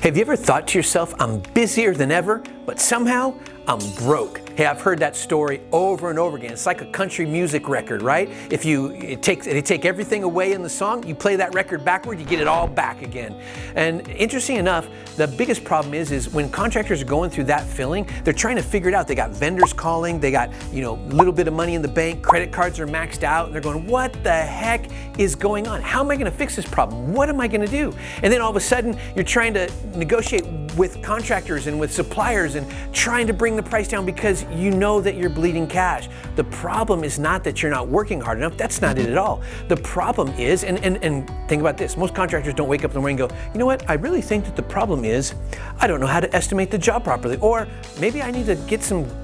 Have you ever thought to yourself, I'm busier than ever, but somehow I'm broke? Hey, I've heard that story over and over again. It's like a country music record, right? If they take everything away in the song, you play that record backward, you get it all back again. And interesting enough, the biggest problem is when contractors are going through that feeling, they're trying to figure it out. They got vendors calling, they got, a little bit of money in the bank, credit cards are maxed out, and they're going, what the heck is going on? How am I gonna fix this problem? What am I gonna do? And then all of a sudden, you're trying to negotiate with contractors and with suppliers and trying to bring the price down because you know that you're bleeding cash. The problem is not that you're not working hard enough. That's not it at all. The problem is, and think about this, most contractors don't wake up in the morning and go, you know what, I really think that the problem is I don't know how to estimate the job properly, or maybe I need to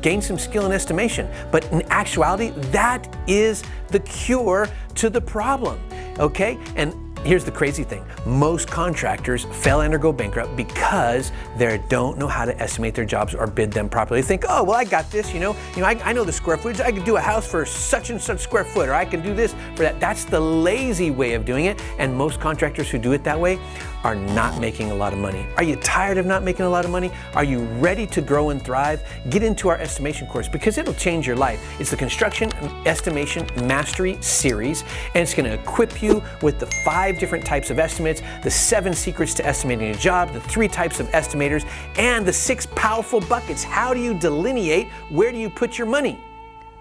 gain some skill in estimation. But in actuality, that is the cure to the problem, okay? And here's the crazy thing. Most contractors fail and or go bankrupt because they don't know how to estimate their jobs or bid them properly. They think, oh, well, I got this, I know the square footage. I can do a house for such and such square foot, or I can do this for that. That's the lazy way of doing it. And most contractors who do it that way are not making a lot of money. Are you tired of not making a lot of money? Are you ready to grow and thrive? Get into our estimation course because it'll change your life. It's the Construction Estimation Mastery Series, and it's gonna equip you with the 5 different types of estimates, the 7 secrets to estimating a job, the 3 types of estimators, and the 6 powerful buckets. How do you delineate where do you put your money?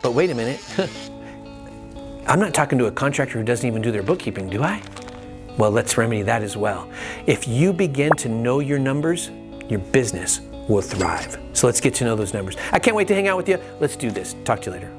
But wait a minute, I'm not talking to a contractor who doesn't even do their bookkeeping, do I? Well, let's remedy that as well. If you begin to know your numbers, your business will thrive. So let's get to know those numbers. I can't wait to hang out with you. Let's do this. Talk to you later.